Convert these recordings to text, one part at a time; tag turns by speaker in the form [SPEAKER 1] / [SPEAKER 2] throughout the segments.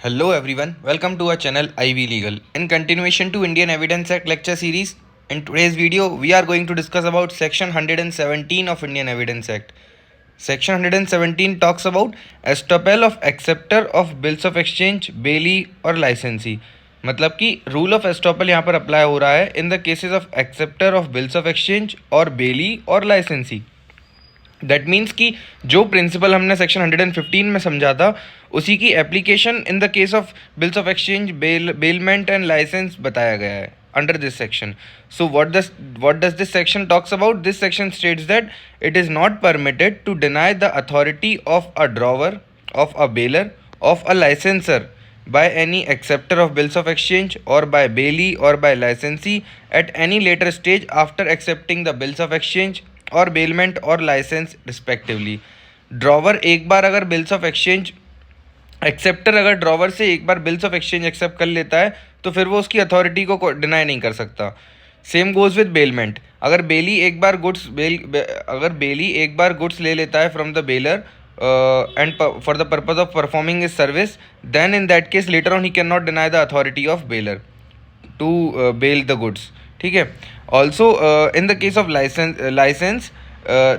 [SPEAKER 1] Hello everyone, welcome to our channel IB Legal. In continuation to Indian Evidence Act lecture series, in today's video we are going to discuss about section 117 of Indian Evidence Act. Section 117 talks about estoppel of acceptor of bills of exchange, bailey और licensee. मतलब कि rule of estoppel यहाँ पर apply हो रहा है in the cases of acceptor of bills of exchange और बेली और लाइसेंसी. दैट मीन्स कि जो प्रिंसिपल हमने सेक्शन 115 में समझा था उसी की application in the case of bills of exchange, bailment and licence बताया गया है under this section. So what does this section talks about? This section states that it is not permitted to deny the authority of a drawer, of a bailer, of a licensor by any acceptor of bills of exchange or by bailee or by licensee at any later stage after accepting the bills of exchange और bailment और licence respectively. Drawer एक बार अगर bills of exchange, acceptor अगर drawer से एक बार bills of exchange accept कर लेता है तो फिर वो उसकी अथॉरिटी को डिनाई नहीं कर सकता. Same goes with bailment. अगर बेली एक बार गुड्स ले लेता है from the bailor and for the purpose of performing his service, then in that case later on he can not deny the authority of bailor to bail the goods. ठीक है. Also in the case of licence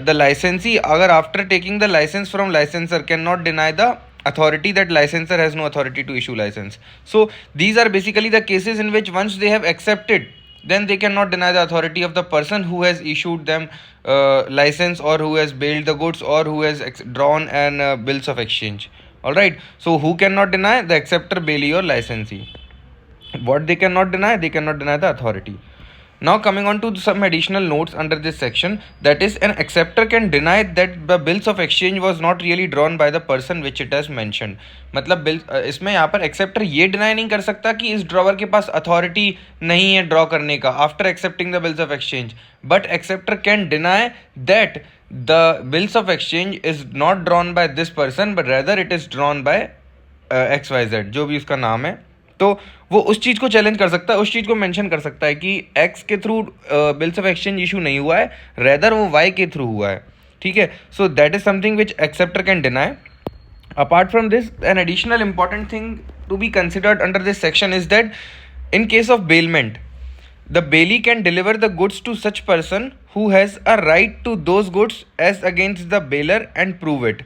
[SPEAKER 1] the licensee अगर after taking the licence from licensor can not deny the authority that licensor has no authority to issue license. So these are basically the cases in which once they have accepted, then they cannot deny the authority of the person who has issued them license or who has bailed the goods or who has drawn an bills of exchange. All right. So who cannot deny? The acceptor, bailee or licensee. What they cannot deny? They cannot deny the authority. Now coming on to some additional notes under this section, that is an acceptor can deny that the bills of exchange was not really drawn by the person which it has mentioned. मतलब इसमें यहाँ पर acceptor ये deny नहीं कर सकता कि इस ड्रॉवर के पास अथॉरिटी नहीं है ड्रॉ करने का after accepting the bills of exchange, but acceptor can deny that the bills of exchange is not drawn by this person but rather it is drawn by XYZ, जो भी उसका नाम है. तो वो उस चीज़ को चैलेंज कर सकता है, उस चीज़ को मेंशन कर सकता है कि एक्स के through bills of exchange issue नहीं हुआ है, रेदर वो वाई के थ्रू हुआ है. ठीक है. So that is something which acceptor can deny. Apart from this, an additional important thing to be considered under this section is that in case of bailment, the bailee can deliver the goods to such person who has a right to those goods as against the bailor and prove it.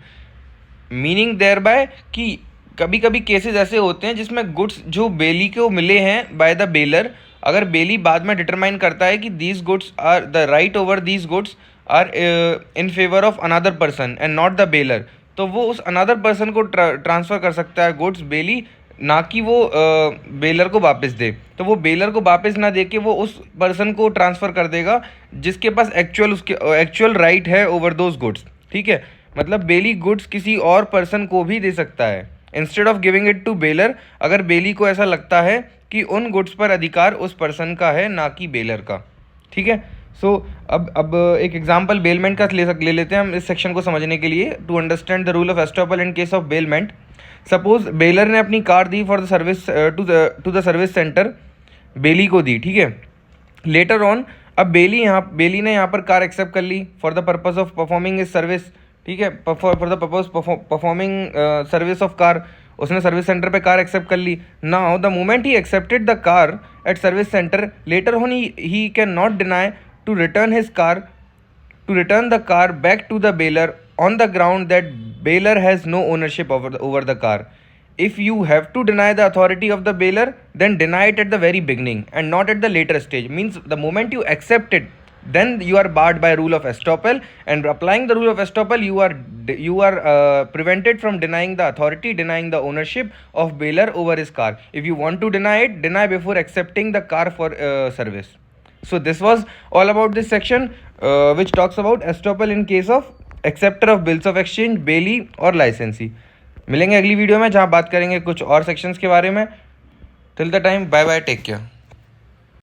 [SPEAKER 1] Meaning thereby कि कभी कभी cases ऐसे होते हैं जिसमें goods जो बेली को मिले हैं बाय द बेलर, अगर बेली बाद में डिटरमाइन करता है कि these goods are the right over these goods are in favour of another person and not the bailor, तो वो उस अनदर पर्सन को ट्रांसफ़र कर सकता है गुड्स बेली, ना कि वो बेलर को वापस दे. तो वो बेलर को वापस ना दे के वो उस पर्सन को ट्रांसफ़र कर देगा जिसके पास एक्चुअल राइट है ओवर दोज गुड्स. ठीक है. मतलब बेली गुड्स किसी और पर्सन को भी दे सकता है instead of giving it to bailor, अगर बेली को ऐसा लगता है कि उन गुड्स पर अधिकार उस पर्सन का है ना कि बेलर का. ठीक है. सो अब एक एग्जांपल बेलमेंट का ले लेते हैं हम इस सेक्शन को समझने के लिए, to understand the rule of estoppel in case of bailment. Suppose bailor ने अपनी कार दी for the service to the service centre, bailee को दी. ठीक है. लेटर ऑन अब बेली ने यहाँ पर कार एक्सेप्ट कर ली for the purpose of performing is service. ठीक है. For the purpose performing service of car, उसने सर्विस सेंटर पे कार एक्सेप्ट कर ली. Now the moment he accepted the car at service centre, later on he can not deny to return the car back to the bailor on the ground that bailor has no ownership over the car. If you have to deny the authority of the bailor, then deny it at the very beginning and not at the later stage. Means the moment you accept it, then you are barred by rule of estoppel, and applying the rule of estoppel you are prevented from denying the authority, denying the ownership of bailor over his car. If you want to deny it, deny before accepting the car for service. So this was all about this section which talks about estoppel in case of acceptor of bills of exchange, bailey और licensee. मिलेंगे अगली video में जहाँ बात करेंगे कुछ और sections के बारे में. Till the time, bye bye, take care.